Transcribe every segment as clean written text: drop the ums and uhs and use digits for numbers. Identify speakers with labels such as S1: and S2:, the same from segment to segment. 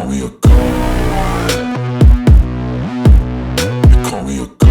S1: call me a god. You call me a god.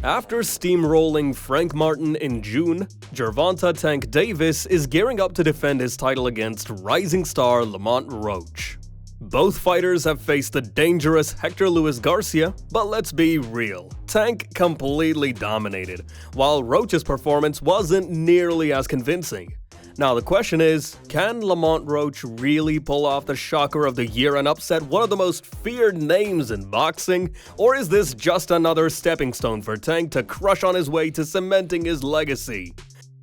S2: After steamrolling Frank Martin in June, Gervonta Tank Davis is gearing up to defend his title against rising star Lamont Roach. Both fighters have faced the dangerous Hector Luis Garcia, but let's be real, Tank completely dominated, while Roach's performance wasn't nearly as convincing. Now the question is, can Lamont Roach really pull off the shocker of the year and upset one of the most feared names in boxing? Or is this just another stepping stone for Tank to crush on his way to cementing his legacy?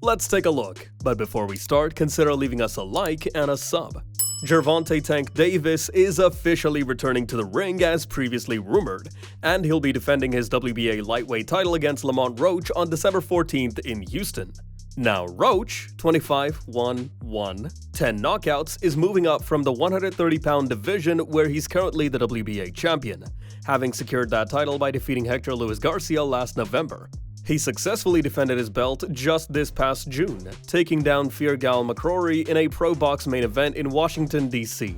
S2: Let's take a look, but before we start, consider leaving us a like and a sub. Gervonta Tank Davis is officially returning to the ring as previously rumored, and he'll be defending his WBA lightweight title against Lamont Roach on December 14th in Houston. Now Roach, 25-1-1, 10 knockouts, is moving up from the 130-pound division where he's currently the WBA champion, having secured that title by defeating Hector Luis Garcia last November. He successfully defended his belt just this past June, taking down Fergal McCrory in a pro box main event in Washington, D.C.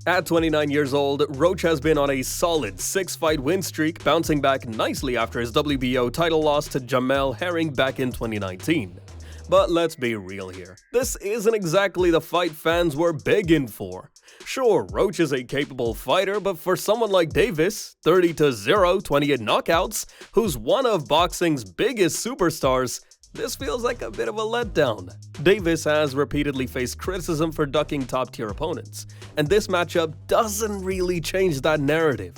S2: At 29 years old, Roach has been on a solid 6-fight win streak, bouncing back nicely after his WBO title loss to Jamel Herring back in 2019. But let's be real here, this isn't exactly the fight fans were begging for. Sure, Roach is a capable fighter, but for someone like Davis, 30-0, 28 knockouts, who's one of boxing's biggest superstars, this feels like a bit of a letdown. Davis has repeatedly faced criticism for ducking top-tier opponents, and this matchup doesn't really change that narrative.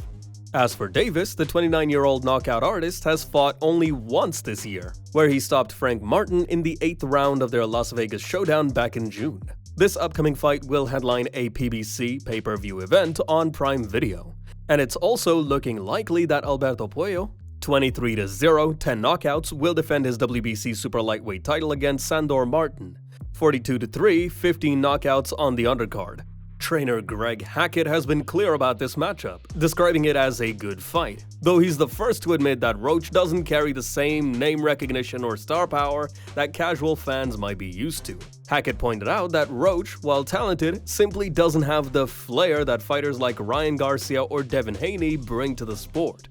S2: As for Davis, the 29-year-old knockout artist has fought only once this year, where he stopped Frank Martin in the 8th round of their Las Vegas showdown back in June. This upcoming fight will headline a PBC pay-per-view event on Prime Video. And it's also looking likely that Alberto Puello, 23-0, 10 knockouts, will defend his WBC super lightweight title against Sandor Martin, 42-3, 15 knockouts on the undercard. Trainer Greg Hackett has been clear about this matchup, describing it as a good fight, though he's the first to admit that Roach doesn't carry the same name recognition or star power that casual fans might be used to. Hackett pointed out that Roach, while talented, simply doesn't have the flair that fighters like Ryan Garcia or Devin Haney bring to the sport.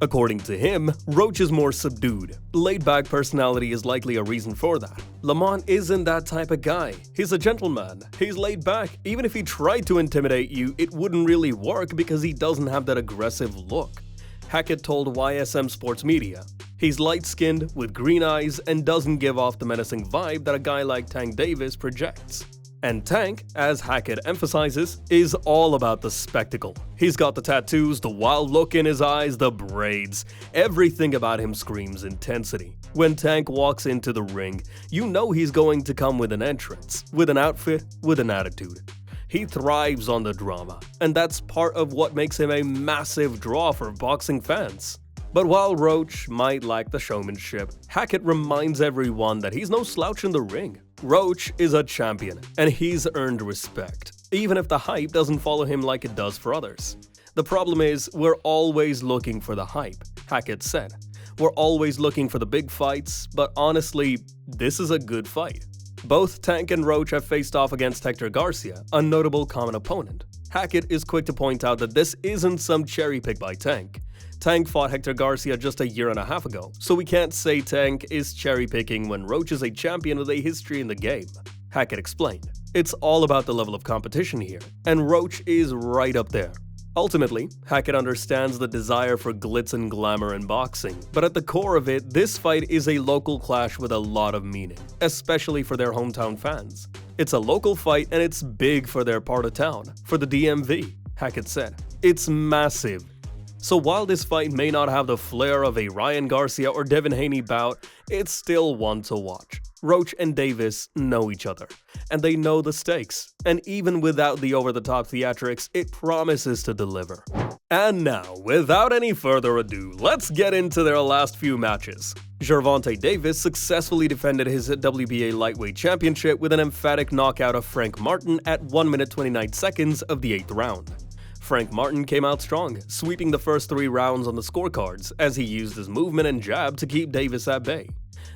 S2: According to him, Roach is more subdued. Laid-back personality is likely a reason for that. Lamont isn't that type of guy. He's a gentleman. He's laid back. Even if he tried to intimidate you, it wouldn't really work because he doesn't have that aggressive look. Hackett told YSM Sports Media, he's light-skinned, with green eyes, and doesn't give off the menacing vibe that a guy like Tank Davis projects. And Tank, as Hackett emphasizes, is all about the spectacle. He's got the tattoos, the wild look in his eyes, the braids. Everything about him screams intensity. When Tank walks into the ring, you know he's going to come with an entrance, with an outfit, with an attitude. He thrives on the drama, and that's part of what makes him a massive draw for boxing fans. But while Roach might lack the showmanship, Hackett reminds everyone that he's no slouch in the ring. Roach is a champion, and he's earned respect, even if the hype doesn't follow him like it does for others. The problem is, we're always looking for the hype, Hackett said. We're always looking for the big fights, but honestly, this is a good fight. Both Tank and Roach have faced off against Hector Garcia, a notable common opponent. Hackett is quick to point out that this isn't some cherry pick by Tank. Tank fought Hector Garcia just a year and a half ago, so we can't say Tank is cherry-picking when Roach is a champion with a history in the game. Hackett explained, it's all about the level of competition here, and Roach is right up there. Ultimately, Hackett understands the desire for glitz and glamour in boxing, but at the core of it, this fight is a local clash with a lot of meaning, especially for their hometown fans. It's a local fight and it's big for their part of town, for the DMV, Hackett said. It's massive. So while this fight may not have the flair of a Ryan Garcia or Devin Haney bout, it's still one to watch. Roach and Davis know each other, and they know the stakes, and even without the over-the-top theatrics, it promises to deliver. And now, without any further ado, let's get into their last few matches. Gervonta Davis successfully defended his WBA lightweight championship with an emphatic knockout of Frank Martin at 1 minute 29 seconds of the 8th round. Frank Martin came out strong, sweeping the first 3 rounds on the scorecards as he used his movement and jab to keep Davis at bay.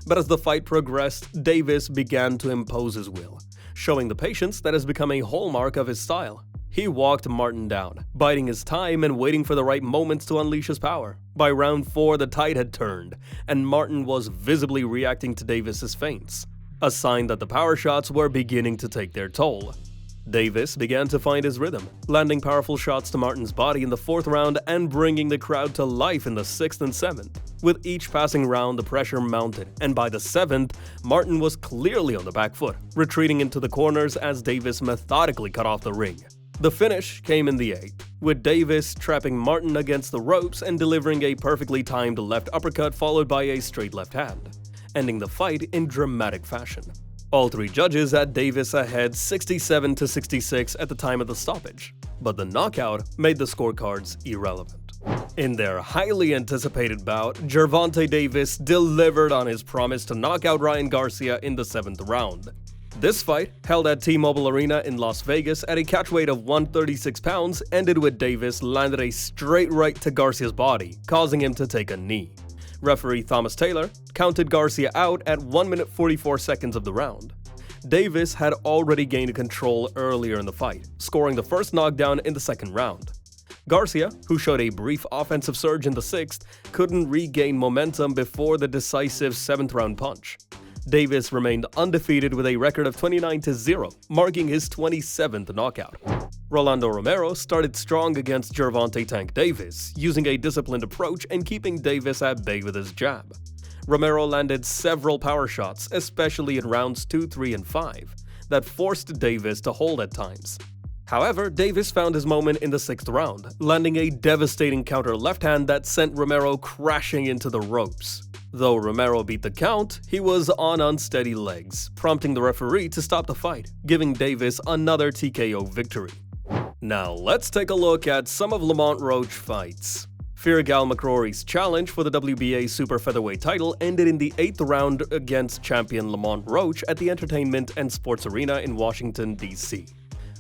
S2: But as the fight progressed, Davis began to impose his will, showing the patience that has become a hallmark of his style. He walked Martin down, biding his time and waiting for the right moments to unleash his power. By round 4, the tide had turned, and Martin was visibly reacting to Davis's feints, a sign that the power shots were beginning to take their toll. Davis began to find his rhythm, landing powerful shots to Martin's body in the 4th round and bringing the crowd to life in the 6th and 7th. With each passing round, the pressure mounted, and by the 7th, Martin was clearly on the back foot, retreating into the corners as Davis methodically cut off the ring. The finish came in the 8th, with Davis trapping Martin against the ropes and delivering a perfectly timed left uppercut followed by a straight left hand, ending the fight in dramatic fashion. All 3 judges had Davis ahead 67-66 at the time of the stoppage, but the knockout made the scorecards irrelevant. In their highly anticipated bout, Gervonta Davis delivered on his promise to knock out Ryan Garcia in the 7th round. This fight, held at T-Mobile Arena in Las Vegas at a catchweight of 136 pounds, ended with Davis landed a straight right to Garcia's body, causing him to take a knee. Referee Thomas Taylor counted Garcia out at 1 minute 44 seconds of the round. Davis had already gained control earlier in the fight, scoring the first knockdown in the 2nd round. Garcia, who showed a brief offensive surge in the 6th, couldn't regain momentum before the decisive 7th round punch. Davis remained undefeated with a record of 29-0, marking his 27th knockout. Rolando Romero started strong against Gervonta "Tank" Davis, using a disciplined approach and keeping Davis at bay with his jab. Romero landed several power shots, especially in rounds 2, 3, and 5, that forced Davis to hold at times. However, Davis found his moment in the 6th round, landing a devastating counter left hand that sent Romero crashing into the ropes. Though Romero beat the count, he was on unsteady legs, prompting the referee to stop the fight, giving Davis another TKO victory. Now let's take a look at some of Lamont Roach's fights. Firigal McCrory's challenge for the WBA Super Featherweight title ended in the 8th round against champion Lamont Roach at the Entertainment and Sports Arena in Washington, D.C.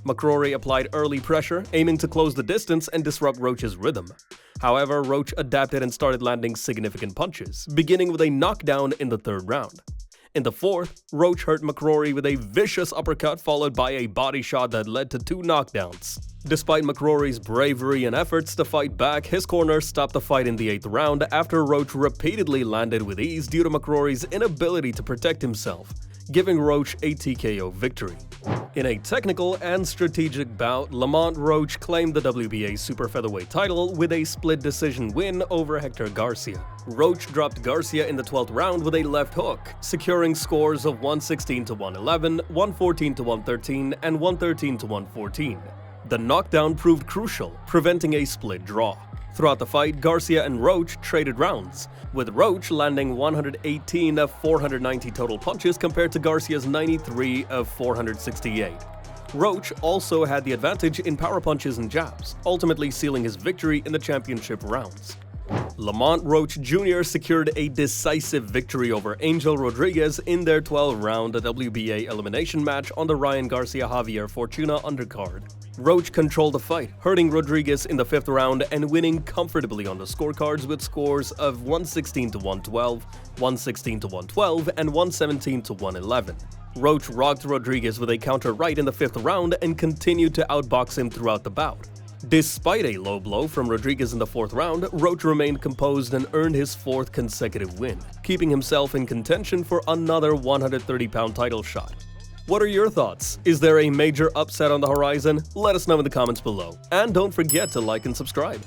S2: McCrory applied early pressure, aiming to close the distance and disrupt Roach's rhythm. However, Roach adapted and started landing significant punches, beginning with a knockdown in the 3rd round. In the 4th, Roach hurt McCrory with a vicious uppercut followed by a body shot that led to 2 knockdowns. Despite McCrory's bravery and efforts to fight back, his corner stopped the fight in the 8th round after Roach repeatedly landed with ease due to McCrory's inability to protect himself, giving Roach a TKO victory. In a technical and strategic bout, Lamont Roach claimed the WBA Super Featherweight title with a split decision win over Hector Garcia. Roach dropped Garcia in the 12th round with a left hook, securing scores of 116-111, 114-113, and 113-114. The knockdown proved crucial, preventing a split draw. Throughout the fight, Garcia and Roach traded rounds, with Roach landing 118 of 490 total punches compared to Garcia's 93 of 468. Roach also had the advantage in power punches and jabs, ultimately sealing his victory in the championship rounds. Lamont Roach Jr. secured a decisive victory over Angel Rodriguez in their 12-round WBA elimination match on the Ryan Garcia-Javier Fortuna undercard. Roach controlled the fight, hurting Rodriguez in the 5th round and winning comfortably on the scorecards with scores of 116-112, 116-112, and 117-111. Roach rocked Rodriguez with a counter right in the 5th round and continued to outbox him throughout the bout. Despite a low blow from Rodriguez in the 4th round, Roach remained composed and earned his 4th consecutive win, keeping himself in contention for another 130-pound title shot. What are your thoughts? Is there a major upset on the horizon? Let us know in the comments below. And don't forget to like and subscribe.